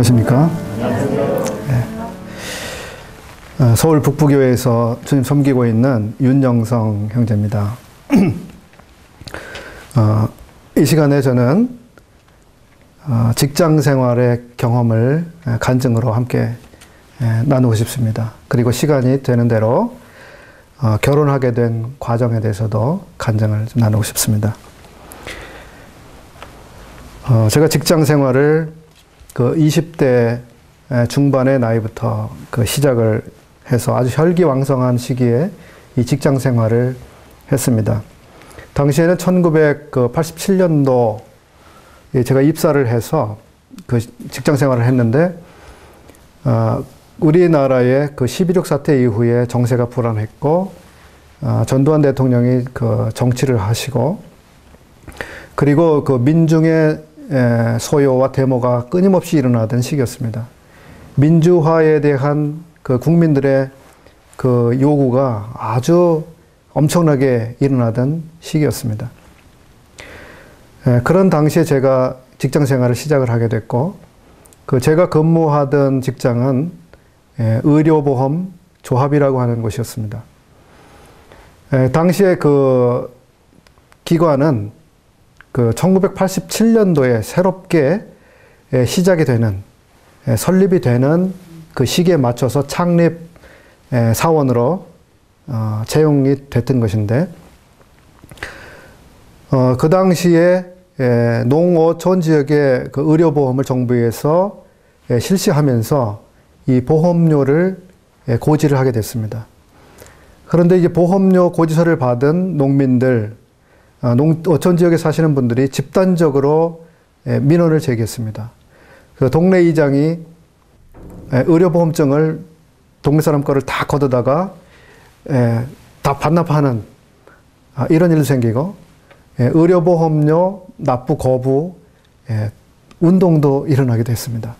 안녕하십니까? 네. 서울 북부교회에서 주님 섬기고 있는 윤영성 형제입니다. 이 시간에 저는 직장 생활의 경험을 간증으로 함께 나누고 싶습니다. 그리고 시간이 되는 대로 결혼하게 된 과정에 대해서도 간증을 좀 나누고 싶습니다. 제가 직장 생활을 그 20대 중반의 나이부터 그 시작을 해서 아주 혈기왕성한 시기에 이 직장 생활을 했습니다. 당시에는 1987년도 제가 입사를 해서 그 직장 생활을 했는데, 우리나라의 그 11.6 사태 이후에 정세가 불안했고, 전두환 대통령이 그 정치를 하시고, 그리고 그 민중의 소요와 데모가 끊임없이 일어나던 시기였습니다. 민주화에 대한 그 국민들의 그 요구가 아주 엄청나게 일어나던 시기였습니다. 그런 당시에 제가 직장 생활을 시작을 하게 됐고, 그 제가 근무하던 직장은 의료보험 조합이라고 하는 곳이었습니다. 당시에 그 기관은 그 1987년도에 새롭게 시작이 되는, 설립이 되는 그 시기에 맞춰서 창립 사원으로 채용이 됐던 것인데, 그 당시에 농어촌 지역의 그 의료보험을 정부에서 실시하면서 이 보험료를 고지를 하게 됐습니다. 그런데 이제 보험료 고지서를 받은 농민들, 어촌 지역에 사시는 분들이 집단적으로 민원을 제기했습니다. 그 동네 이장이 의료보험증을 동네 사람 거를 다 걷어다가 다 반납하는 이런 일도 생기고, 의료보험료 납부 거부 운동도 일어나기도 했습니다.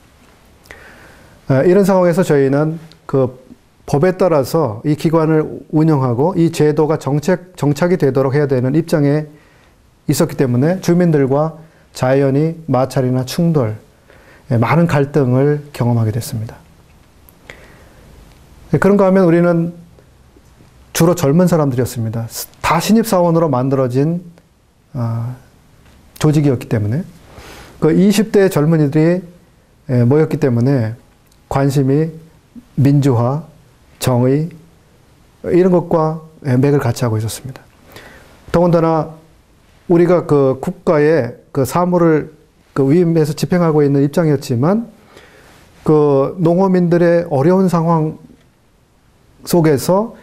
이런 상황에서 저희는 그 법에 따라서 이 기관을 운영하고 이 제도가 정착이 되도록 해야 되는 입장에 있었기 때문에 주민들과 자연히 마찰이나 충돌, 많은 갈등을 경험하게 됐습니다. 그런가 하면 우리는 주로 젊은 사람들이었습니다. 다 신입사원으로 만들어진 조직이었기 때문에, 그 20대 젊은이들이 모였기 때문에 관심이 민주화, 정의, 이런 것과 맥을 같이 하고 있었습니다. 더군다나 우리가 그 국가의 그 사무를 그 위임해서 집행하고 있는 입장이었지만, 그 농어민들의 어려운 상황 속에서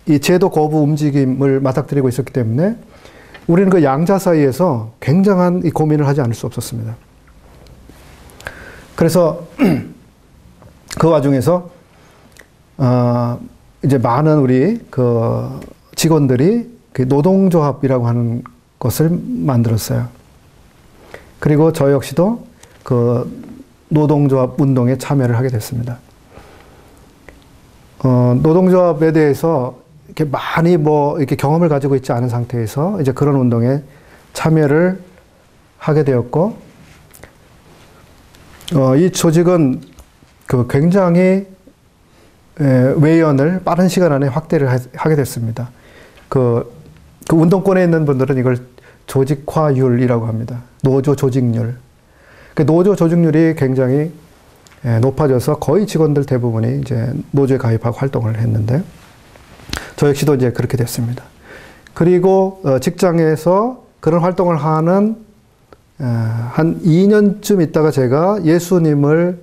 이 제도 거부 움직임을 맞닥뜨리고 있었기 때문에 우리는 그 양자 사이에서 굉장한 이 고민을 하지 않을 수 없었습니다. 그래서 그 와중에서 이제 많은 우리 그 직원들이 그 노동조합이라고 하는 것을 만들었어요. 그리고 저 역시도 그 노동조합 운동에 참여를 하게 됐습니다. 노동조합에 대해서 이렇게 많이 이렇게 경험을 가지고 있지 않은 상태에서 이제 그런 운동에 참여를 하게 되었고, 이 조직은 그 굉장히 외연을 빠른 시간 안에 확대를 하게 됐습니다. 그 운동권에 있는 분들은 이걸 조직화율이라고 합니다. 노조 조직률. 그 노조 조직률이 굉장히 높아져서 거의 직원들 대부분이 이제 노조에 가입하고 활동을 했는데, 저 역시도 이제 그렇게 됐습니다. 그리고 직장에서 그런 활동을 하는 한 2년쯤 있다가 제가 예수님을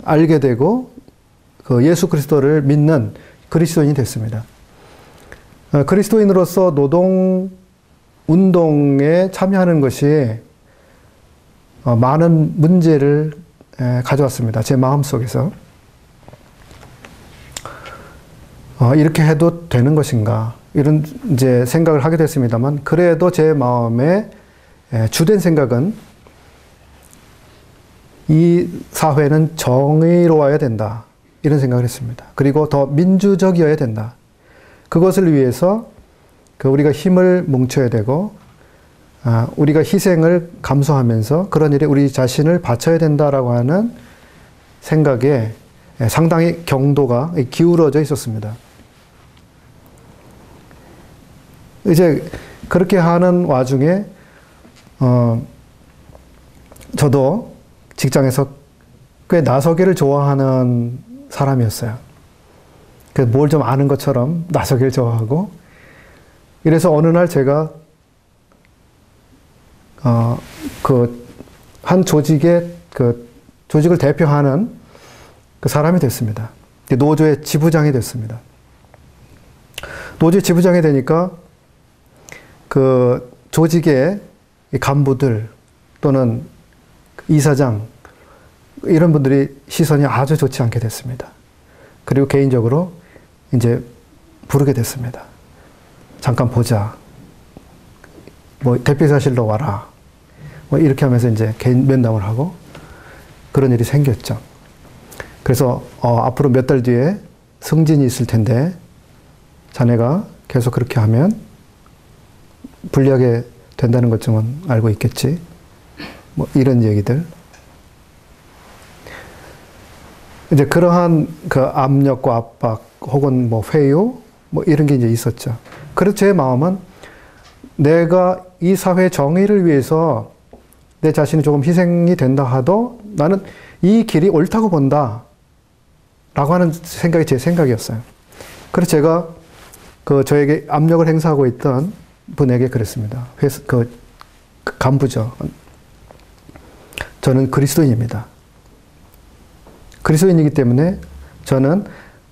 알게 되고 그 예수 그리스도를 믿는 그리스도인이 됐습니다. 그리스도인으로서 노동 운동에 참여하는 것이 많은 문제를 가져왔습니다. 제 마음속에서. 이렇게 해도 되는 것인가, 이런 이제 생각을 하게 됐습니다만, 그래도 제 마음에 주된 생각은 이 사회는 정의로워야 된다, 이런 생각을 했습니다. 그리고 더 민주적이어야 된다. 그것을 위해서 우리가 힘을 뭉쳐야 되고, 우리가 희생을 감수하면서 그런 일에 우리 자신을 바쳐야 된다라고 하는 생각에 상당히 경도가 기울어져 있었습니다. 이제 그렇게 하는 와중에 저도 직장에서 꽤 나서기를 좋아하는 사람이었어요. 뭘 좀 아는 것처럼 나서기를 좋아하고, 이래서 어느 날 제가 한 조직의 조직을 대표하는 그 사람이 됐습니다. 노조의 지부장이 됐습니다. 노조의 지부장이 되니까 그 조직의 간부들 또는 이사장 이런 분들이 시선이 아주 좋지 않게 됐습니다. 그리고 개인적으로 이제 부르게 됐습니다. 잠깐 보자. 대표이사실로 와라. 이렇게 하면서 이제 개인 면담을 하고 그런 일이 생겼죠. 그래서 앞으로 몇 달 뒤에 승진이 있을 텐데 자네가 계속 그렇게 하면 불리하게 된다는 것쯤은 알고 있겠지. 이런 얘기들. 이제 그러한 그 압력과 압박 혹은 회유 이런 게 이제 있었죠. 그래서 제 마음은 내가 이 사회 정의를 위해서 내 자신이 조금 희생이 된다 하도 나는 이 길이 옳다고 본다 라고 하는 생각이 제 생각이었어요. 그래서 제가 저에게 압력을 행사하고 있던 분에게 그랬습니다. 그 간부죠. 저는 그리스도인입니다. 그리스도인이기 때문에 저는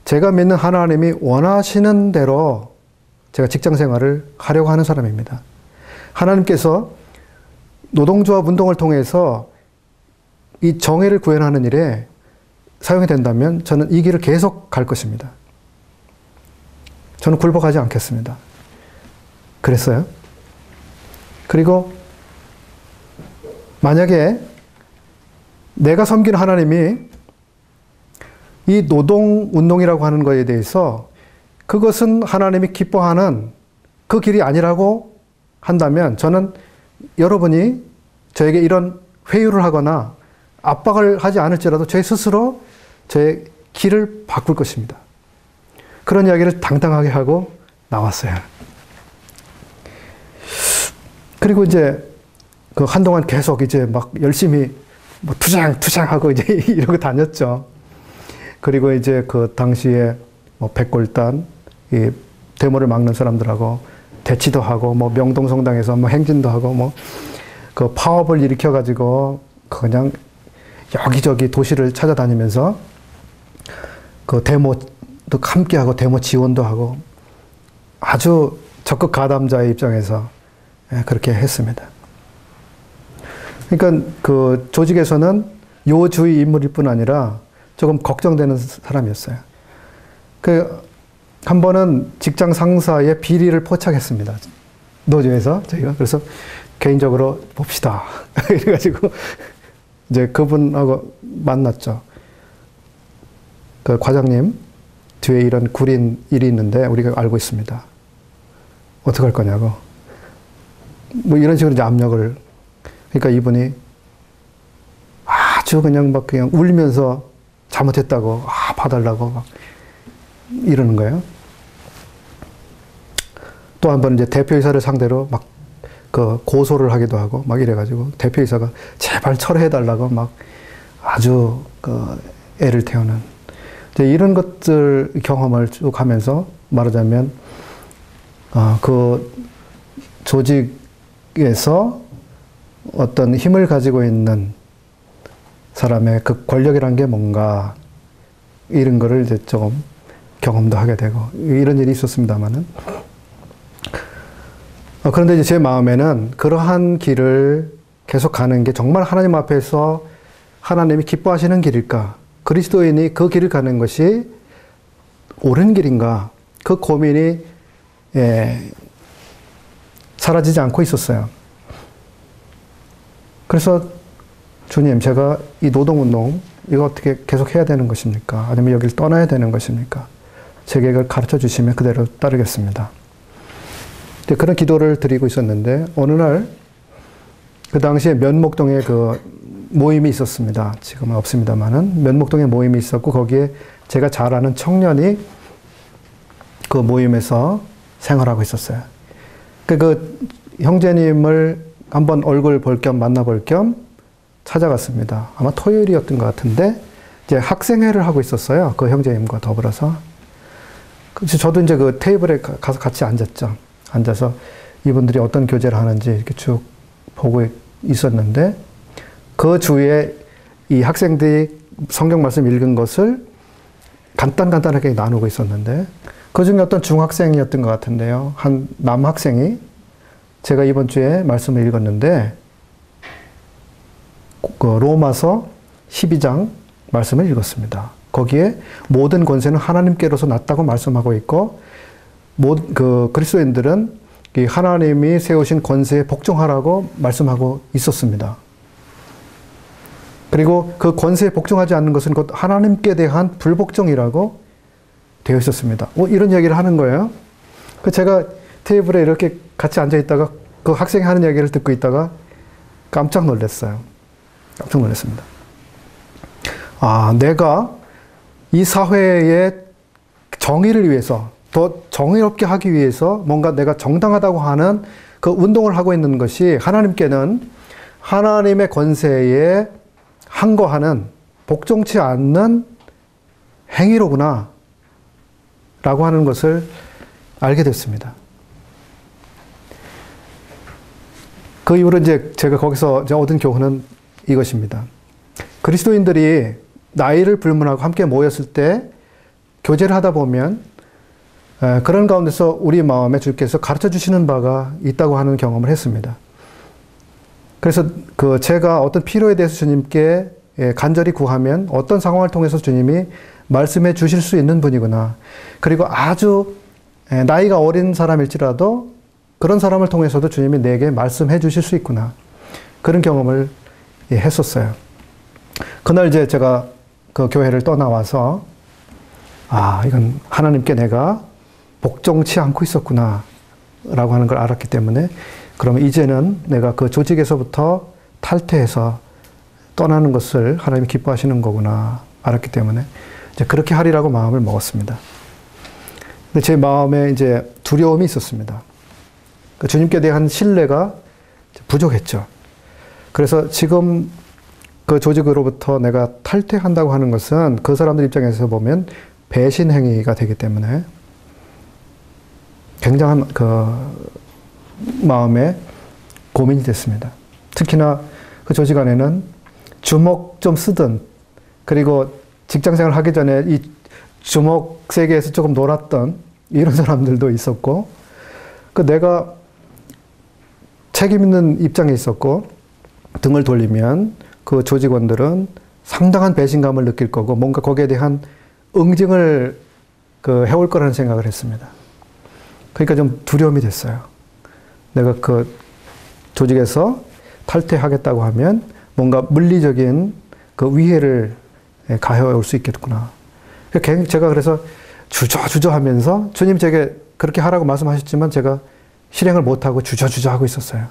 제가 믿는 하나님이 원하시는 대로 제가 직장 생활을 하려고 하는 사람입니다. 하나님께서 노동조합 운동을 통해서 이 정의를 구현하는 일에 사용이 된다면 저는 이 길을 계속 갈 것입니다. 저는 굴복하지 않겠습니다. 그랬어요. 그리고 만약에 내가 섬기는 하나님이 이 노동운동이라고 하는 것에 대해서 그것은 하나님이 기뻐하는 그 길이 아니라고 한다면 저는 여러분이 저에게 이런 회유를 하거나 압박을 하지 않을지라도 제 스스로 제 길을 바꿀 것입니다. 그런 이야기를 당당하게 하고 나왔어요. 그리고 이제 한동안 계속 이제 막 열심히 투쟁하고 이제 이러고 다녔죠. 그리고 이제 그 당시에 백골단, 이 데모를 막는 사람들하고 대치도 하고, 명동성당에서 행진도 하고, 그 파업을 일으켜가지고, 그냥 여기저기 도시를 찾아다니면서 그 데모도 함께하고, 데모 지원도 하고, 아주 적극 가담자의 입장에서 그렇게 했습니다. 그러니까 그 조직에서는 요주의 인물일 뿐 아니라 조금 걱정되는 사람이었어요. 한 번은 직장 상사의 비리를 포착했습니다. 노조에서 저희가. 그래서 개인적으로 봅시다. 이래가지고 이제 그분하고 만났죠. 그 과장님, 뒤에 이런 구린 일이 있는데 우리가 알고 있습니다. 어떻게 할 거냐고. 이런 식으로 이제 압력을. 그러니까 이분이 아주 그냥 울면서 잘못했다고, 봐달라고 이러는 거예요. 또 한 번 이제 대표이사를 상대로 고소를 하기도 하고 이래가지고 대표이사가 제발 철회해달라고 아주 애를 태우는 이런 것들 경험을 쭉 하면서 말하자면 그 조직에서 어떤 힘을 가지고 있는 사람의 그 권력이란 게 뭔가 이런 거를 이제 조금 경험도 하게 되고 이런 일이 있었습니다만은 그런데 이제 제 마음에는 그러한 길을 계속 가는 게 정말 하나님 앞에서 하나님이 기뻐하시는 길일까? 그리스도인이 그 길을 가는 것이 옳은 길인가? 그 고민이 사라지지 않고 있었어요. 그래서 주님, 제가 이 노동운동 이거 어떻게 계속 해야 되는 것입니까? 아니면 여기를 떠나야 되는 것입니까? 제게 이걸 가르쳐 주시면 그대로 따르겠습니다. 그런 기도를 드리고 있었는데 어느 날 그 당시에 면목동에 그 모임이 있었습니다. 지금은 없습니다만은 면목동에 모임이 있었고 거기에 제가 잘 아는 청년이 그 모임에서 생활하고 있었어요. 그 형제님을 한번 얼굴 볼 겸 만나볼 겸 찾아갔습니다. 아마 토요일이었던 것 같은데 이제 학생회를 하고 있었어요. 그 형제님과 더불어서. 그래서 저도 이제 그 테이블에 가서 같이 앉았죠. 앉아서 이분들이 어떤 교제를 하는지 이렇게 쭉 보고 있었는데 그 주에 이 학생들이 성경 말씀 읽은 것을 간단하게 나누고 있었는데 그 중에 어떤 중학생이었던 것 같은데요. 한 남학생이 제가 이번 주에 말씀을 읽었는데 그 로마서 12장 말씀을 읽었습니다. 거기에 모든 권세는 하나님께로서 났다고 말씀하고 있고 그 그리스도인들은 이 하나님이 세우신 권세에 복종하라고 말씀하고 있었습니다. 그리고 그 권세에 복종하지 않는 것은 곧 하나님께 대한 불복종이라고 되어 있었습니다. 이런 얘기를 하는 거예요. 제가 테이블에 이렇게 같이 앉아 있다가 그 학생이 하는 얘기를 듣고 있다가 깜짝 놀랐어요. 깜짝 놀랐습니다. 아, 내가 이 사회의 정의를 위해서 더 정의롭게 하기 위해서 뭔가 내가 정당하다고 하는 그 운동을 하고 있는 것이 하나님께는 하나님의 권세에 항거하는 복종치 않는 행위로구나 라고 하는 것을 알게 됐습니다. 그 이후로 이제 제가 거기서 얻은 교훈은 이것입니다. 그리스도인들이 나이를 불문하고 함께 모였을 때 교제를 하다 보면 그런 가운데서 우리 마음에 주께서 가르쳐 주시는 바가 있다고 하는 경험을 했습니다. 그래서 제가 어떤 필요에 대해서 주님께 간절히 구하면 어떤 상황을 통해서 주님이 말씀해 주실 수 있는 분이구나. 그리고 아주 나이가 어린 사람일지라도 그런 사람을 통해서도 주님이 내게 말씀해 주실 수 있구나. 그런 경험을 했었어요. 그날 이제 제가 그 교회를 떠나와서 아, 이건 하나님께 내가 복종치 않고 있었구나 라고 하는 걸 알았기 때문에 그러면 이제는 내가 그 조직에서부터 탈퇴해서 떠나는 것을 하나님이 기뻐하시는 거구나 알았기 때문에 이제 그렇게 하리라고 마음을 먹었습니다. 근데 제 마음에 이제 두려움이 있었습니다. 주님께 대한 신뢰가 부족했죠. 그래서 지금 그 조직으로부터 내가 탈퇴한다고 하는 것은 그 사람들 입장에서 보면 배신 행위가 되기 때문에 굉장한 그 마음에 고민이 됐습니다. 특히나 그 조직 안에는 주먹 좀 쓰던 그리고 직장생활 하기 전에 이 주먹 세계에서 조금 놀았던 이런 사람들도 있었고 내가 책임 있는 입장에 있었고 등을 돌리면 그 조직원들은 상당한 배신감을 느낄 거고 뭔가 거기에 대한 응징을 해올 거라는 생각을 했습니다. 그러니까 좀 두려움이 됐어요. 내가 그 조직에서 탈퇴하겠다고 하면 뭔가 물리적인 그 위해를 가해올 수 있겠구나. 제가 그래서 주저주저 하면서 주님 제게 그렇게 하라고 말씀하셨지만 제가 실행을 못하고 주저주저 하고 있었어요.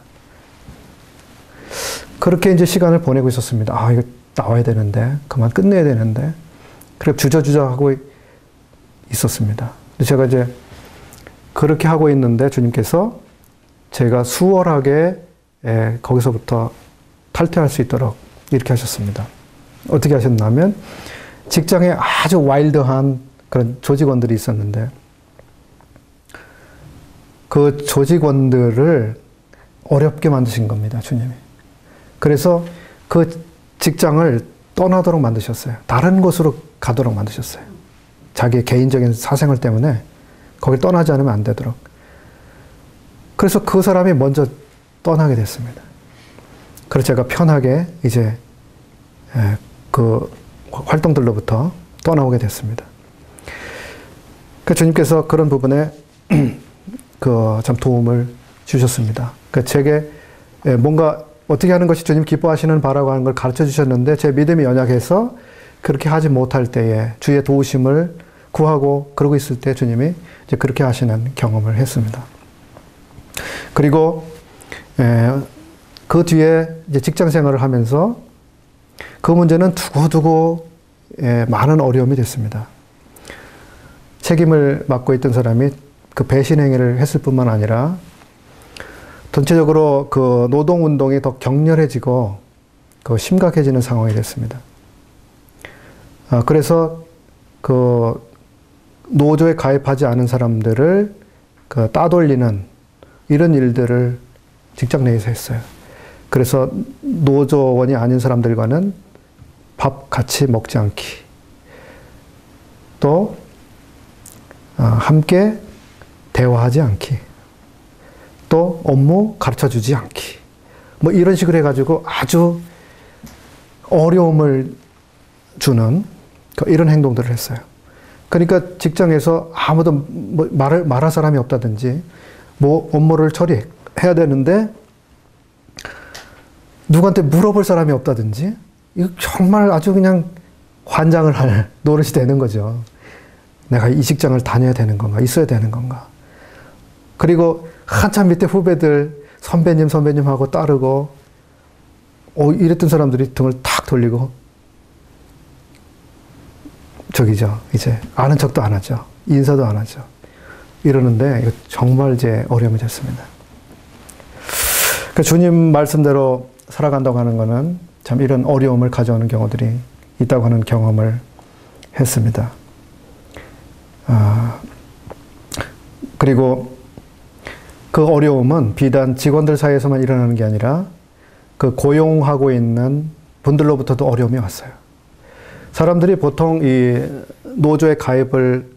그렇게 이제 시간을 보내고 있었습니다. 아, 이거 나와야 되는데, 그만 끝내야 되는데. 그래 주저주저 하고 있었습니다. 제가 이제 그렇게 하고 있는데 주님께서 제가 수월하게 거기서부터 탈퇴할 수 있도록 이렇게 하셨습니다. 어떻게 하셨냐면 직장에 아주 와일드한 그런 조직원들이 있었는데 그 조직원들을 어렵게 만드신 겁니다, 주님이. 그래서 그 직장을 떠나도록 만드셨어요. 다른 곳으로 가도록 만드셨어요. 자기의 개인적인 사생활 때문에 거길 떠나지 않으면 안 되도록. 그래서 그 사람이 먼저 떠나게 됐습니다. 그래서 제가 편하게 이제 그 활동들로부터 떠나오게 됐습니다. 그 주님께서 그런 부분에 참 도움을 주셨습니다. 제게 뭔가 어떻게 하는 것이 주님 기뻐하시는 바라고 하는 걸 가르쳐 주셨는데 제 믿음이 연약해서 그렇게 하지 못할 때에 주의 도우심을 구하고 그러고 있을 때 주님이 이제 그렇게 하시는 경험을 했습니다. 그리고 그 뒤에 이제 직장 생활을 하면서 그 문제는 두고두고 많은 어려움이 됐습니다. 책임을 맡고 있던 사람이 그 배신 행위를 했을 뿐만 아니라 전체적으로 그 노동운동이 더 격렬해지고 그 심각해지는 상황이 됐습니다. 그래서 그 노조에 가입하지 않은 사람들을 그 따돌리는 이런 일들을 직장 내에서 했어요. 그래서 노조원이 아닌 사람들과는 밥 같이 먹지 않기, 또 함께 대화하지 않기, 또 업무 가르쳐주지 않기, 뭐 이런 식으로 해가지고 아주 어려움을 주는 이런 행동들을 했어요. 그러니까 직장에서 아무도 뭐 말할 사람이 없다든지, 뭐 업무를 처리해야 되는데 누구한테 물어볼 사람이 없다든지, 이거 정말 아주 그냥 환장을 할 노릇이 되는 거죠. 내가 이 직장을 다녀야 되는 건가, 있어야 되는 건가. 그리고 한참 밑에 후배들 선배님 하고 따르고 이랬던 사람들이 등을 탁 돌리고 저기죠, 이제 아는 척도 안 하죠. 인사도 안 하죠. 이러는데 이거 정말 이제 어려움이 됐습니다. 그 주님 말씀대로 살아간다고 하는 거는 참 이런 어려움을 가져오는 경우들이 있다고 하는 경험을 했습니다. 그리고 그 어려움은 비단 직원들 사이에서만 일어나는 게 아니라 그 고용하고 있는 분들로부터도 어려움이 왔어요. 사람들이 보통 이 노조에 가입을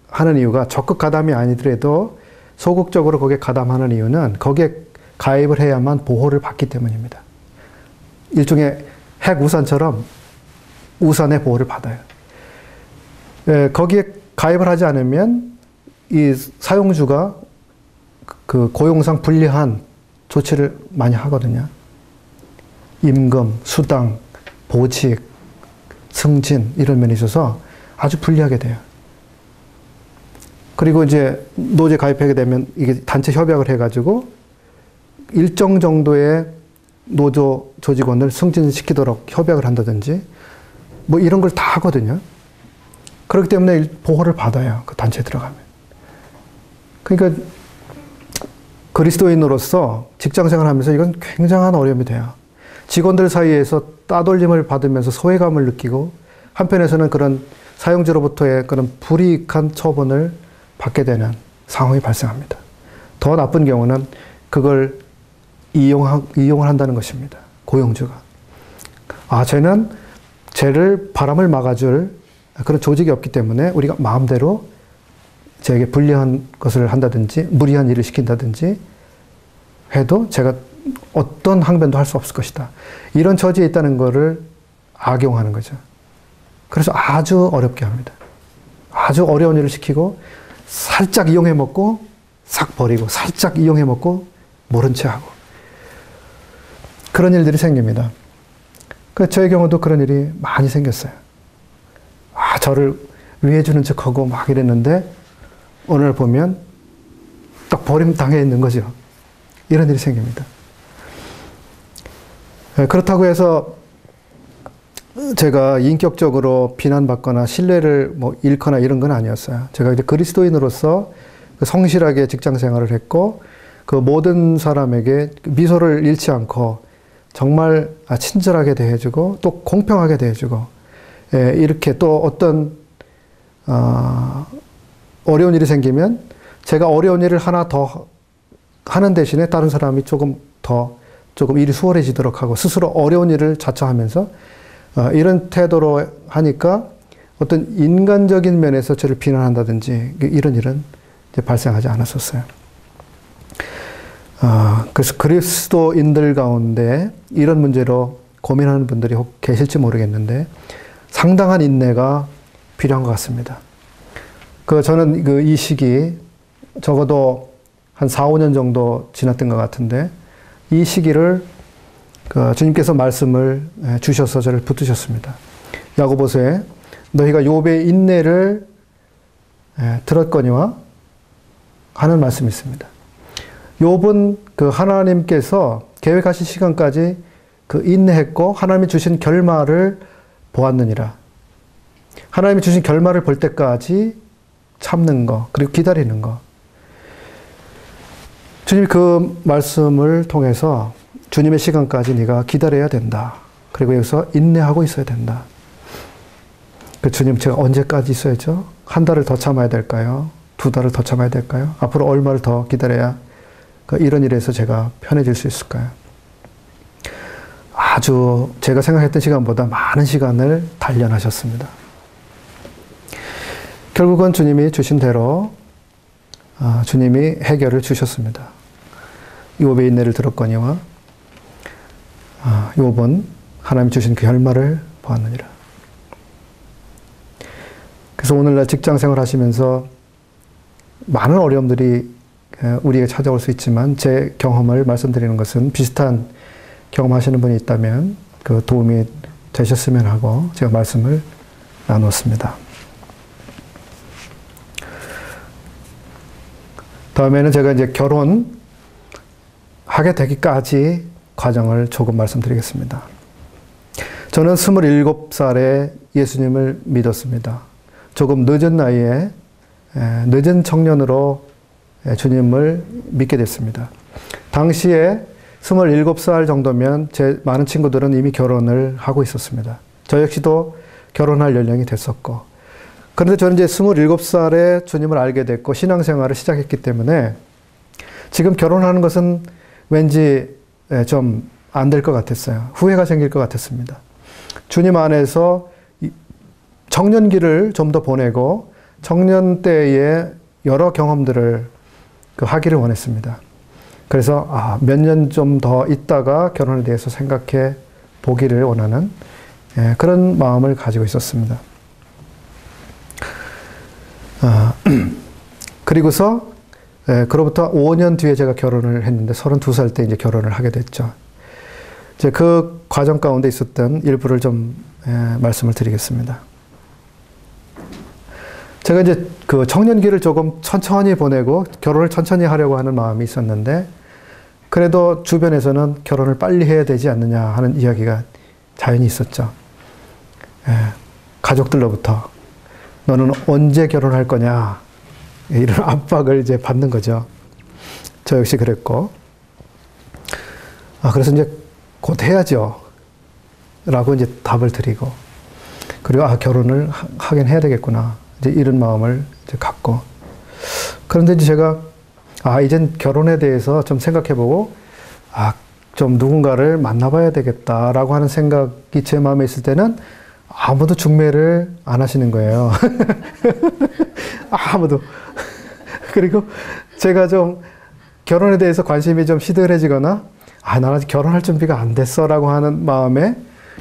하는 이유가 적극 가담이 아니더라도 소극적으로 거기에 가담하는 이유는 거기에 가입을 해야만 보호를 받기 때문입니다. 일종의 핵우산처럼 우산의 보호를 받아요. 거기에 가입을 하지 않으면 이 사용주가 그 고용상 불리한 조치를 많이 하거든요. 임금, 수당, 보직, 승진 이런 면에 있어서 아주 불리하게 돼요. 그리고 이제 노조에 가입하게 되면 이게 단체 협약을 해가지고 일정 정도의 노조 조직원을 승진시키도록 협약을 한다든지 뭐 이런 걸 다 하거든요. 그렇기 때문에 보호를 받아요. 그 단체에 들어가면. 그러니까 그리스도인으로서 직장생활을 하면서 이건 굉장한 어려움이 돼요. 직원들 사이에서 따돌림을 받으면서 소외감을 느끼고 한편에서는 그런 사용자로부터의 그런 불이익한 처분을 받게 되는 상황이 발생합니다. 더 나쁜 경우는 그걸 이용을 한다는 것입니다. 고용주가. 쟤는 쟤를 바람을 막아줄 그런 조직이 없기 때문에 우리가 마음대로 쟤에게 불리한 것을 한다든지 무리한 일을 시킨다든지 해도 제가 어떤 항변도 할 수 없을 것이다. 이런 처지에 있다는 것을 악용하는 거죠. 그래서 아주 어렵게 합니다. 아주 어려운 일을 시키고 살짝 이용해 먹고 싹 버리고 살짝 이용해 먹고 모른 채 하고 그런 일들이 생깁니다. 저의 경우도 그런 일이 많이 생겼어요. 저를 위해주는 척하고 막 이랬는데 오늘 보면 딱 버림당해 있는 거죠. 이런 일이 생깁니다. 그렇다고 해서 제가 인격적으로 비난받거나 신뢰를 뭐 잃거나 이런 건 아니었어요. 제가 이제 그리스도인으로서 성실하게 직장 생활을 했고 그 모든 사람에게 미소를 잃지 않고 정말 친절하게 대해주고 또 공평하게 대해주고 이렇게 또 어떤 어려운 일이 생기면 제가 어려운 일을 하나 더 하는 대신에 다른 사람이 조금 일이 수월해지도록 하고 스스로 어려운 일을 자처하면서 이런 태도로 하니까 어떤 인간적인 면에서 저를 비난한다든지 이런 일은 이제 발생하지 않았었어요. 그래서 그리스도인들 가운데 이런 문제로 고민하는 분들이 혹 계실지 모르겠는데 상당한 인내가 필요한 것 같습니다. 저는 이 시기 적어도 한 4, 5년 정도 지났던 것 같은데 이 시기를 주님께서 말씀을 주셔서 저를 붙드셨습니다. 야고보서에 너희가 욥의 인내를 들었거니와 하는 말씀이 있습니다. 욥은 하나님께서 계획하신 시간까지 그 인내했고 하나님이 주신 결말을 보았느니라. 하나님이 주신 결말을 볼 때까지 참는 거, 그리고 기다리는 거. 주님이 그 말씀을 통해서 주님의 시간까지 네가 기다려야 된다. 그리고 여기서 인내하고 있어야 된다. 그 주님, 제가 언제까지 있어야죠? 한 달을 더 참아야 될까요? 두 달을 더 참아야 될까요? 앞으로 얼마를 더 기다려야 이런 일에서 제가 편해질 수 있을까요? 아주 제가 생각했던 시간보다 많은 시간을 단련하셨습니다. 결국은 주님이 주신 대로 주님이 해결을 주셨습니다. 욥의 인내를 들었거니와 욥은 하나님 주신 그 결말을 보았느니라. 그래서 오늘날 직장생활 하시면서 많은 어려움들이 우리에게 찾아올 수 있지만 제 경험을 말씀드리는 것은 비슷한 경험하시는 분이 있다면 그 도움이 되셨으면 하고 제가 말씀을 나누었습니다. 다음에는 제가 이제 결혼하게 되기까지 과정을 조금 말씀드리겠습니다. 저는 27살에 예수님을 믿었습니다. 조금 늦은 나이에 늦은 청년으로 주님을 믿게 됐습니다. 당시에 27살 정도면 제 많은 친구들은 이미 결혼을 하고 있었습니다. 저 역시도 결혼할 연령이 됐었고, 그런데 저는 이제 27살에 주님을 알게 됐고 신앙생활을 시작했기 때문에 지금 결혼하는 것은 왠지 좀 안 될 것 같았어요. 후회가 생길 것 같았습니다. 주님 안에서 청년기를 좀 더 보내고 청년 때의 여러 경험들을 하기를 원했습니다. 그래서 몇 년 좀 더 있다가 결혼에 대해서 생각해 보기를 원하는 그런 마음을 가지고 있었습니다. 그리고서 그로부터 5년 뒤에 제가 결혼을 했는데 32살 때 이제 결혼을 하게 됐죠. 이제 그 과정 가운데 있었던 일부를 좀 말씀을 드리겠습니다. 제가 이제 그 청년기를 조금 천천히 보내고 결혼을 천천히 하려고 하는 마음이 있었는데 그래도 주변에서는 결혼을 빨리 해야 되지 않느냐 하는 이야기가 자연히 있었죠. 가족들로부터 너는 언제 결혼할 거냐 이런 압박을 이제 받는 거죠. 저 역시 그랬고 그래서 이제 곧 해야죠 라고 이제 답을 드리고 그리고 결혼을 하긴 해야 되겠구나 이제 이런 마음을 이제 갖고 그런데 이제 제가 이젠 결혼에 대해서 좀 생각해보고 좀 누군가를 만나봐야 되겠다라고 하는 생각이 제 마음에 있을 때는 아무도 중매를 안 하시는 거예요. 아무도. 그리고 제가 좀 결혼에 대해서 관심이 좀 시들해지거나 나 아직 결혼할 준비가 안 됐어 라고 하는 마음에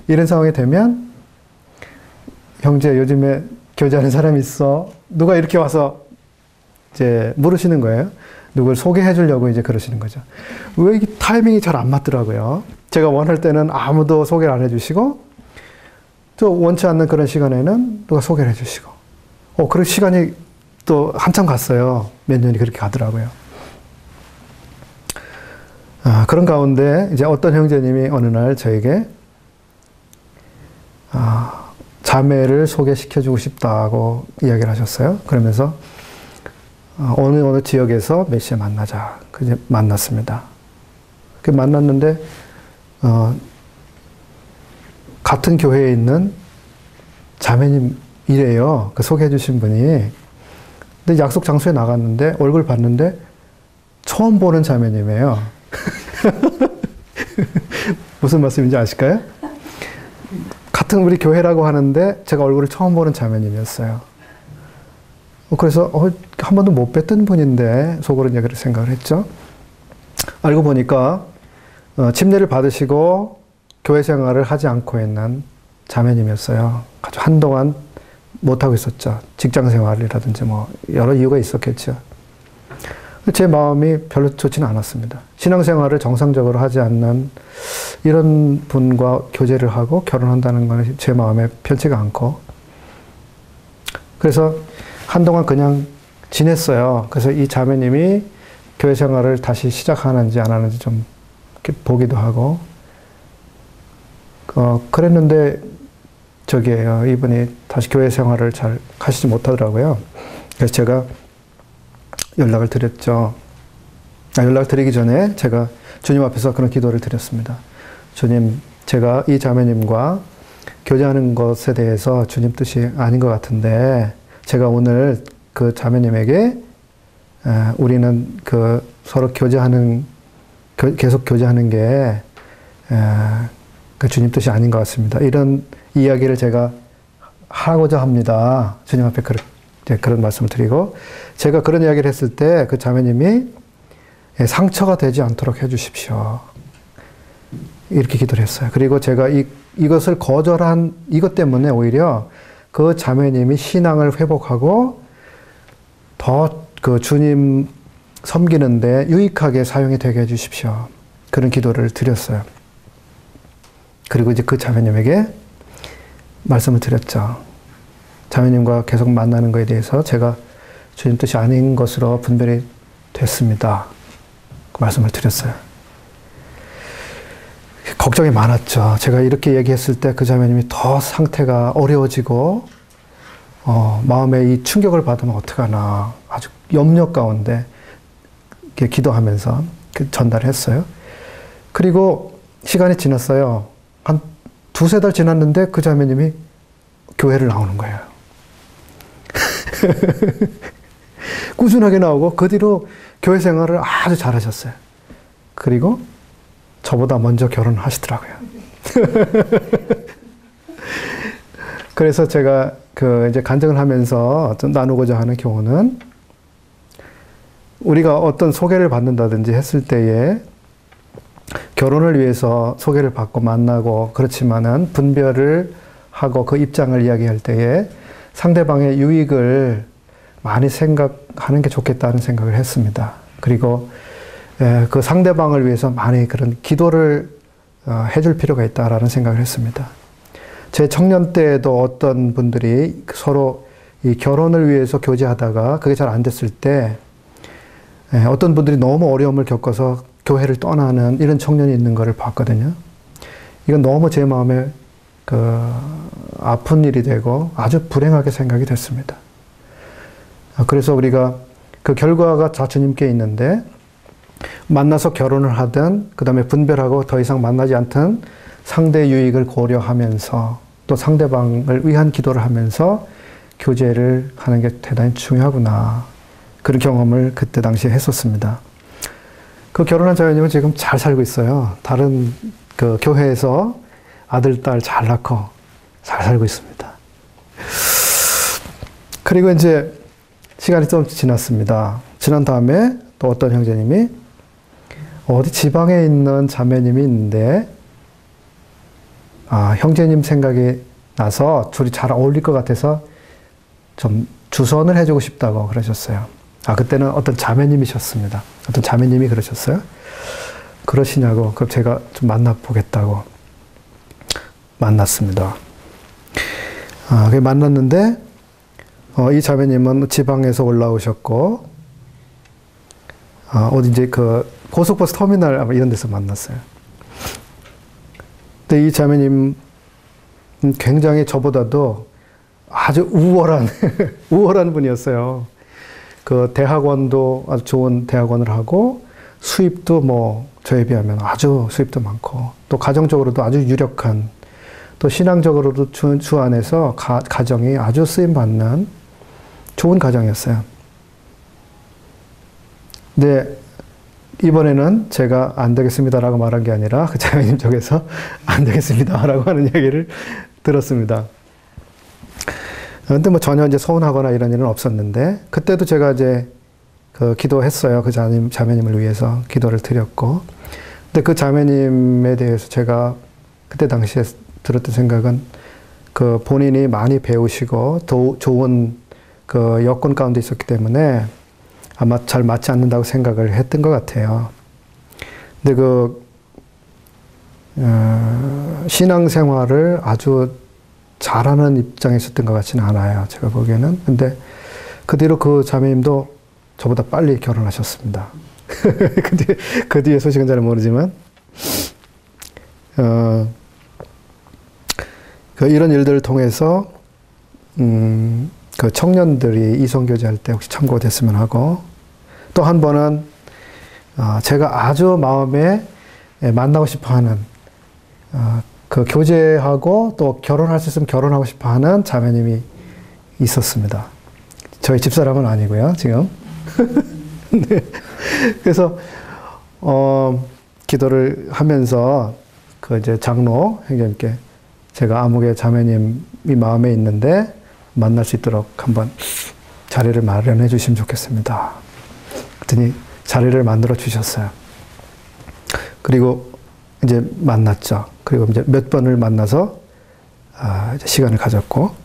이런 상황이 되면 형제 요즘에 교제하는 사람 있어? 누가 이렇게 와서 이제 물으시는 거예요. 누굴 소개해 주려고 이제 그러시는 거죠. 왜 이 타이밍이 잘 안 맞더라고요. 제가 원할 때는 아무도 소개를 안 해주시고 또 원치 않는 그런 시간에는 누가 소개를 해주시고 그런 시간이 또 한참 갔어요. 몇 년이 그렇게 가더라고요. 그런 가운데 이제 어떤 형제님이 어느 날 저에게 자매를 소개시켜주고 싶다고 이야기를 하셨어요. 그러면서 어느 지역에서 몇 시에 만나자. 그래서 만났습니다. 그 만났는데 같은 교회에 있는 자매님이래요. 그 소개해 주신 분이. 근데 약속 장소에 나갔는데 얼굴 봤는데 처음 보는 자매님이에요. 무슨 말씀인지 아실까요? 같은 우리 교회라고 하는데 제가 얼굴을 처음 보는 자매님이었어요. 그래서 한 번도 못 뵀던 분인데 속으로 이제 그렇게 생각을 했죠. 알고 보니까 침례를 받으시고 교회 생활을 하지 않고 있는 자매님이었어요. 아주 한동안 못하고 있었죠. 직장 생활이라든지 뭐 여러 이유가 있었겠죠. 제 마음이 별로 좋지는 않았습니다. 신앙생활을 정상적으로 하지 않는 이런 분과 교제를 하고 결혼한다는 건 제 마음에 편치가 않고 그래서 한동안 그냥 지냈어요. 그래서 이 자매님이 교회 생활을 다시 시작하는지 안 하는지 좀 보기도 하고, 그랬는데, 이분이 다시 교회 생활을 잘 하시지 못하더라고요. 그래서 제가 연락을 드렸죠. 연락을 드리기 전에 제가 주님 앞에서 그런 기도를 드렸습니다. 주님, 제가 이 자매님과 교제하는 것에 대해서 주님 뜻이 아닌 것 같은데, 제가 오늘 그 자매님에게 우리는 서로 계속 교제하는 게 그 주님 뜻이 아닌 것 같습니다. 이런 이야기를 제가 하고자 합니다. 주님 앞에 그런 말씀을 드리고, 제가 그런 이야기를 했을 때 그 자매님이 상처가 되지 않도록 해주십시오. 이렇게 기도를 했어요. 그리고 제가 이것을 거절한 이것 때문에 오히려 그 자매님이 신앙을 회복하고 더 그 주님 섬기는데 유익하게 사용이 되게 해주십시오. 그런 기도를 드렸어요. 그리고 이제 그 자매님에게 말씀을 드렸죠. 자매님과 계속 만나는 것에 대해서 제가 주님 뜻이 아닌 것으로 분별이 됐습니다. 그 말씀을 드렸어요. 걱정이 많았죠. 제가 이렇게 얘기했을 때 그 자매님이 더 상태가 어려워지고, 마음에 이 충격을 받으면 어떡하나, 아주 염려 가운데 이렇게 기도하면서 전달을 했어요. 그리고 시간이 지났어요. 한 두세 달 지났는데 그 자매님이 교회를 나오는 거예요. 꾸준하게 나오고 그 뒤로 교회 생활을 아주 잘하셨어요. 그리고 저보다 먼저 결혼하시더라고요. 그래서 제가 이제 간증을 하면서 좀 나누고자 하는 교훈은, 우리가 어떤 소개를 받는다든지 했을 때에 결혼을 위해서 소개를 받고 만나고 그렇지만은 분별을 하고 그 입장을 이야기할 때에 상대방의 유익을 많이 생각하는 게 좋겠다는 생각을 했습니다. 그리고 그 상대방을 위해서 많이 그런 기도를 해줄 필요가 있다라는 생각을 했습니다. 제 청년 때에도 어떤 분들이 서로 이 결혼을 위해서 교제하다가 그게 잘 안 됐을 때 어떤 분들이 너무 어려움을 겪어서 교회를 떠나는 이런 청년이 있는 것을 봤거든요. 이건 너무 제 마음에 아픈 일이 되고 아주 불행하게 생각이 됐습니다. 그래서 우리가 그 결과가 다 주님께 있는데, 만나서 결혼을 하든 그 다음에 분별하고 더 이상 만나지 않든 상대의 유익을 고려하면서 또 상대방을 위한 기도를 하면서 교제를 하는 게 대단히 중요하구나. 그런 경험을 그때 당시에 했었습니다. 그 결혼한 자매님은 지금 잘 살고 있어요. 다른 그 교회에서 아들, 딸 잘 낳고 잘 살고 있습니다. 그리고 이제 시간이 좀 지났습니다. 지난 다음에 또 어떤 형제님이 어디 지방에 있는 자매님이 있는데, 형제님 생각이 나서 둘이 잘 어울릴 것 같아서 좀 주선을 해주고 싶다고 그러셨어요. 그때는 어떤 자매님이셨습니다. 어떤 자매님이 그러셨어요. 그러시냐고. 그럼 제가 좀 만나보겠다고 만났습니다. 만났는데, 이 자매님은 지방에서 올라오셨고, 어디 이제 고속버스 터미널 아마 이런 데서 만났어요. 근데 이 자매님 굉장히 저보다도 아주 우월한, 우월한 분이었어요. 대학원도 아주 좋은 대학원을 하고, 수입도 뭐, 저에 비하면 아주 수입도 많고, 또 가정적으로도 아주 유력한, 또 신앙적으로도 주 안에서 가정이 아주 쓰임받는 좋은 가정이었어요. 근데 이번에는 제가 안 되겠습니다라고 말한 게 아니라 그 자매님 쪽에서 안 되겠습니다라고 하는 이야기를 들었습니다. 근데 뭐 전혀 이제 서운하거나 이런 일은 없었는데, 그때도 제가 이제 기도했어요. 그 자매님을 위해서 기도를 드렸고. 근데 그 자매님에 대해서 제가 그때 당시에 들었던 생각은, 본인이 많이 배우시고 좋은 여건 가운데 있었기 때문에 아마 잘 맞지 않는다고 생각을 했던 것 같아요. 근데 신앙생활을 아주 잘하는 입장에 있었던 것 같지는 않아요. 제가 보기에는. 근데 그 뒤로 그 자매님도 저보다 빨리 결혼하셨습니다. 근데 그 뒤에 소식은 잘 모르지만. 이런 일들을 통해서 그 청년들이 이성교제할 때 혹시 참고가 됐으면 하고, 또 한 번은 제가 아주 마음에 만나고 싶어하는 그 교제하고 또 결혼할 수 있으면 결혼하고 싶어하는 자매님이 있었습니다. 저희 집사람은 아니고요, 지금. 네. 그래서 기도를 하면서 그 이제 장로 형제님께 제가 아무개 자매님이 마음에 있는데 만날 수 있도록 한번 자리를 마련해 주시면 좋겠습니다. 그랬더니 자리를 만들어 주셨어요. 그리고 이제 만났죠. 그리고 이제 몇 번을 만나서 이제 시간을 가졌고,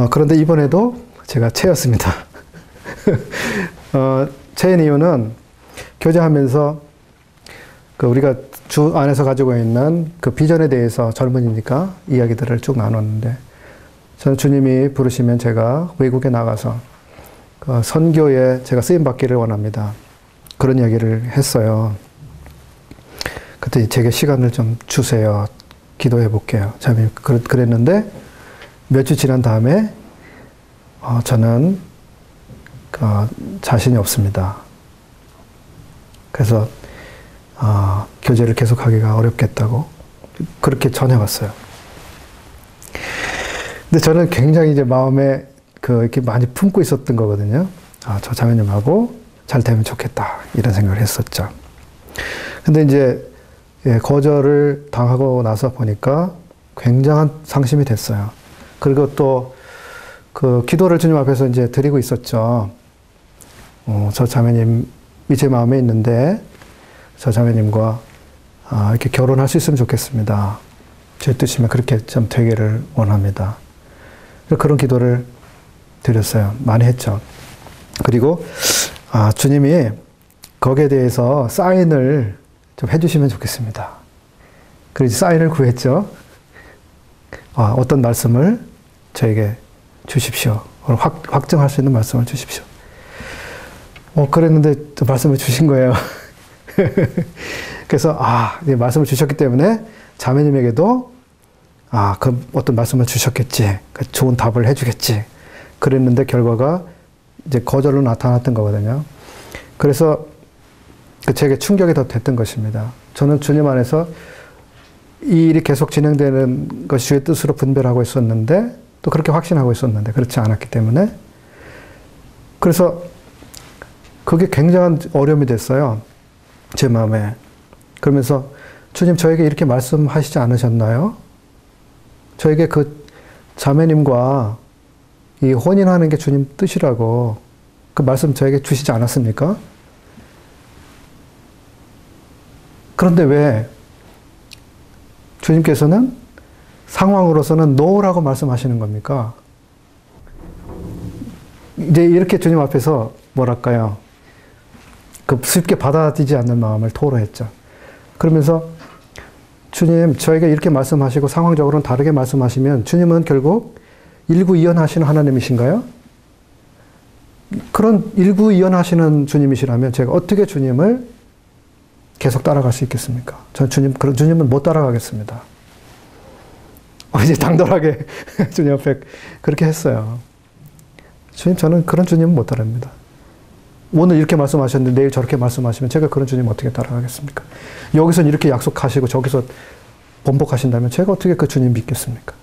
그런데 이번에도 제가 채였습니다. 채인 이유는 교제하면서 그 우리가 주 안에서 가지고 있는 그 비전에 대해서 젊은이니까 이야기들을 쭉 나눴는데, 저는 주님이 부르시면 제가 외국에 나가서 그 선교에 제가 쓰임 받기를 원합니다. 그런 이야기를 했어요. 그때 제게 시간을 좀 주세요. 기도해 볼게요. 자매님 그랬는데 몇 주 지난 다음에 저는 자신이 없습니다. 그래서 교제를 계속하기가 어렵겠다고 그렇게 전해왔어요. 근데 저는 굉장히 이제 마음에 이렇게 많이 품고 있었던 거거든요. 저 자매님하고 잘 되면 좋겠다 이런 생각을 했었죠. 근데 이제 거절을 당하고 나서 보니까 굉장한 상심이 됐어요. 그리고 또 그 기도를 주님 앞에서 이제 드리고 있었죠. 저 자매님이 제 마음에 있는데 저 자매님과 이렇게 결혼할 수 있으면 좋겠습니다. 제 뜻이면 그렇게 좀 되기를 원합니다. 그런 기도를 드렸어요. 많이 했죠. 그리고 주님이 거기에 대해서 사인을 좀 해주시면 좋겠습니다. 그래서 사인을 구했죠. 어떤 말씀을 저에게 주십시오. 확증할 수 있는 말씀을 주십시오. 그랬는데 또 말씀을 주신 거예요. 그래서 말씀을 주셨기 때문에 자매님에게도 그 어떤 말씀을 주셨겠지. 좋은 답을 해주겠지. 그랬는데 결과가 이제 거절로 나타났던 거거든요. 그래서 제게 충격이 더 됐던 것입니다. 저는 주님 안에서 이 일이 계속 진행되는 것이 주의 뜻으로 분별하고 있었는데, 또 그렇게 확신하고 있었는데 그렇지 않았기 때문에, 그래서 그게 굉장한 어려움이 됐어요. 제 마음에. 그러면서 주님 저에게 이렇게 말씀하시지 않으셨나요? 저에게 그 자매님과 이 혼인하는 게 주님 뜻이라고 그 말씀 저에게 주시지 않았습니까? 그런데 왜 주님께서는 상황으로서는 노라고 말씀하시는 겁니까? 이제 이렇게 주님 앞에서 뭐랄까요? 쉽게 받아들이지 않는 마음을 토로했죠. 그러면서 주님 저에게 이렇게 말씀하시고 상황적으로는 다르게 말씀하시면 주님은 결국 일구이연하시는 하나님이신가요? 그런 일구이연하시는 주님이시라면 제가 어떻게 주님을 계속 따라갈 수 있겠습니까? 그런 주님은 못 따라가겠습니다. 이제 당돌하게 주님 앞에 그렇게 했어요. 주님, 저는 그런 주님은 못 따릅니다. 오늘 이렇게 말씀하셨는데 내일 저렇게 말씀하시면 제가 그런 주님 어떻게 따라가겠습니까? 여기서는 이렇게 약속하시고 저기서 번복하신다면 제가 어떻게 그 주님 믿겠습니까?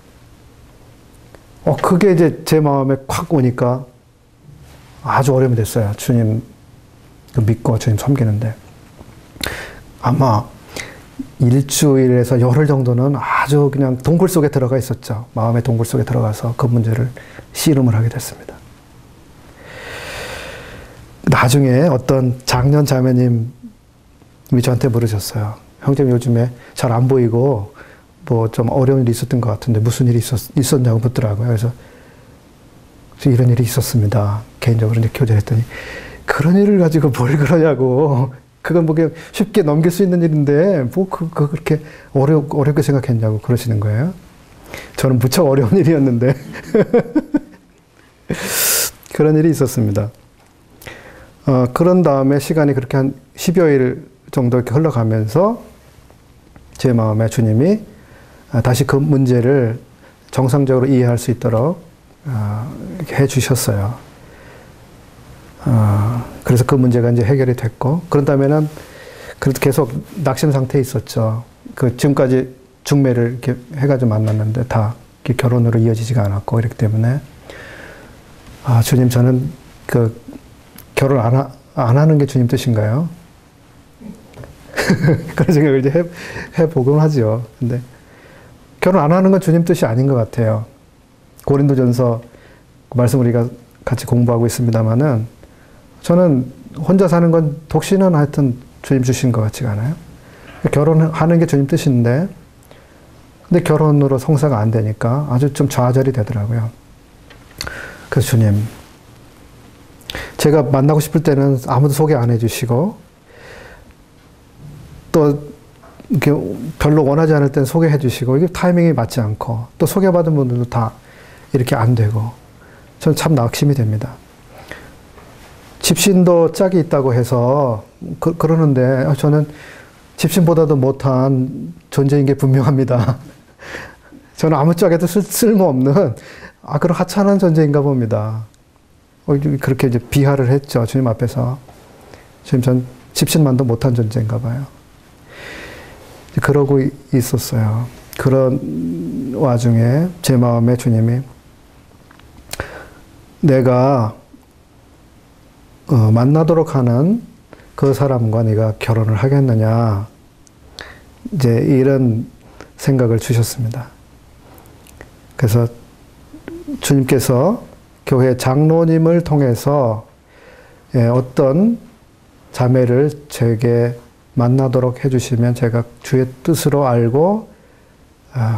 그게 이제 제 마음에 콱 오니까 아주 어려움이 됐어요. 주님 믿고 주님 섬기는데. 아마 일주일에서 열흘 정도는 아주 그냥 동굴 속에 들어가 있었죠. 마음의 동굴 속에 들어가서 그 문제를 씨름을 하게 됐습니다. 나중에 어떤 장년 자매님이 저한테 물으셨어요. 형제님 요즘에 잘 안 보이고 뭐 좀 어려운 일이 있었던 것 같은데 무슨 일이 있었냐고 묻더라고요. 그래서 이런 일이 있었습니다. 개인적으로 이제 교제를 했더니 그런 일을 가지고 뭘 그러냐고. 그건 뭐 그냥 쉽게 넘길 수 있는 일인데 뭐 그렇게 어렵게 생각했냐고 그러시는 거예요. 저는 무척 어려운 일이었는데 그런 일이 있었습니다. 그런 다음에 시간이 그렇게 한 10여일 정도 이렇게 흘러가면서 제 마음에 주님이 다시 그 문제를 정상적으로 이해할 수 있도록 이렇게 해 주셨어요. 그래서 그 문제가 이제 해결이 됐고, 그런다면은 그래도 계속 낙심 상태에 있었죠. 그 지금까지 중매를 이렇게 해가지고 만났는데 다 이렇게 결혼으로 이어지지가 않았고, 이렇기 때문에 주님, 저는 그 결혼 안 하는 게 주님 뜻인가요? 그런 생각을 이제 해보곤 하죠. 근데 결혼 안 하는 건 주님 뜻이 아닌 것 같아요. 고린도전서 말씀 우리가 같이 공부하고 있습니다만은, 저는 혼자 사는 건 독신은 하여튼 주님 주신 것 같지가 않아요. 결혼하는 게 주님 뜻인데, 근데 결혼으로 성사가 안 되니까 아주 좀 좌절이 되더라고요. 그래서 주님, 제가 만나고 싶을 때는 아무도 소개 안 해주시고, 또 이렇게 별로 원하지 않을 때는 소개해 주시고, 이게 타이밍이 맞지 않고, 또 소개받은 분들도 다 이렇게 안 되고, 저는 참 낙심이 됩니다. 집신도 짝이 있다고 해서 그러는데, 저는 집신보다도 못한 존재인 게 분명합니다. 저는 아무 짝에도 쓸모없는 그런 하찮은 존재인가 봅니다. 그렇게 이제 비하를 했죠, 주님 앞에서. 주님, 전 집신만도 못한 존재인가 봐요. 그러고 있었어요. 그런 와중에 제 마음에 주님이, 내가 만나도록 하는 그 사람과 네가 결혼을 하겠느냐, 이제 이런 생각을 주셨습니다. 그래서 주님께서 교회 장로님을 통해서 어떤 자매를 제게 만나도록 해주시면 제가 주의 뜻으로 알고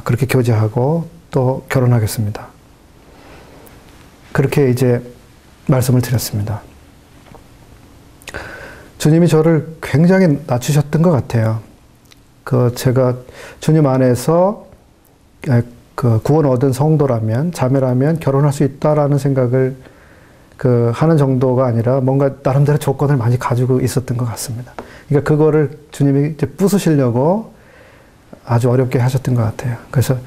그렇게 교제하고 또 결혼하겠습니다. 그렇게 이제 말씀을 드렸습니다. 주님이 저를 굉장히 낮추셨던 것 같아요. 제가 주님 안에서 구원 얻은 성도라면, 자매라면 결혼할 수 있다라는 생각을 하는 정도가 아니라 뭔가 나름대로 조건을 많이 가지고 있었던 것 같습니다. 그러니까 그거를 주님이 이제 부수시려고 아주 어렵게 하셨던 것 같아요. 그래서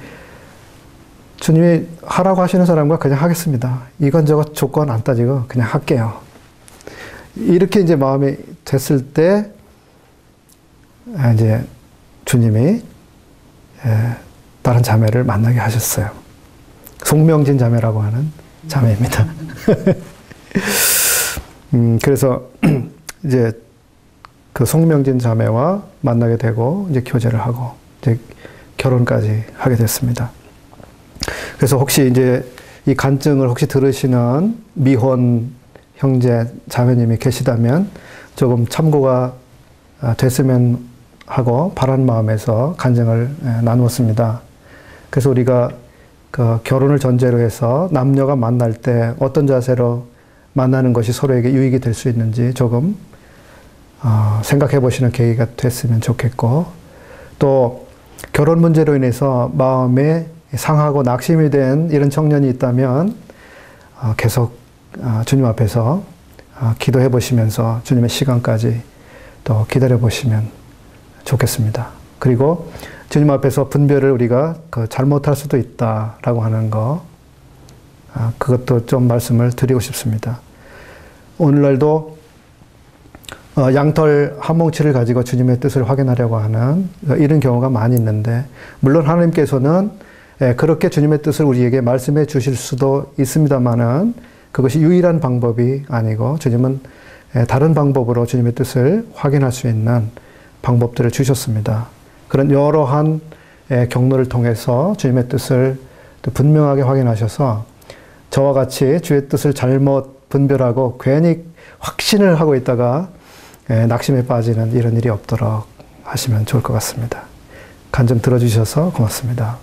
주님이 하라고 하시는 사람과 그냥 하겠습니다. 이건저것 조건 안 따지고 그냥 할게요. 이렇게 이제 마음이 됐을 때 이제 주님이 다른 자매를 만나게 하셨어요. 송명진 자매라고 하는 자매입니다. 그래서 이제 그 송명진 자매와 만나게 되고 이제 교제를 하고 이제 결혼까지 하게 됐습니다. 그래서 혹시 이제 이 간증을 혹시 들으시는 미혼 형제 자매님이 계시다면 조금 참고가 됐으면 하고 바라는 마음에서 간증을 나누었습니다. 그래서 우리가 결혼을 전제로 해서 남녀가 만날 때 어떤 자세로 만나는 것이 서로에게 유익이 될 수 있는지 조금 생각해 보시는 계기가 됐으면 좋겠고, 또 결혼 문제로 인해서 마음에 상하고 낙심이 된 이런 청년이 있다면 계속 주님 앞에서 기도해 보시면서 주님의 시간까지 또 기다려 보시면 좋겠습니다. 그리고 주님 앞에서 분별을 우리가 잘못할 수도 있다라고 하는 거, 그것도 좀 말씀을 드리고 싶습니다. 오늘날도 양털 한 뭉치를 가지고 주님의 뜻을 확인하려고 하는 이런 경우가 많이 있는데, 물론 하나님께서는 그렇게 주님의 뜻을 우리에게 말씀해 주실 수도 있습니다만은 그것이 유일한 방법이 아니고, 주님은 다른 방법으로 주님의 뜻을 확인할 수 있는 방법들을 주셨습니다. 그런 여러한 경로를 통해서 주님의 뜻을 분명하게 확인하셔서 저와 같이 주의 뜻을 잘못 분별하고 괜히 확신을 하고 있다가 낙심에 빠지는 이런 일이 없도록 하시면 좋을 것 같습니다. 간증 들어주셔서 고맙습니다.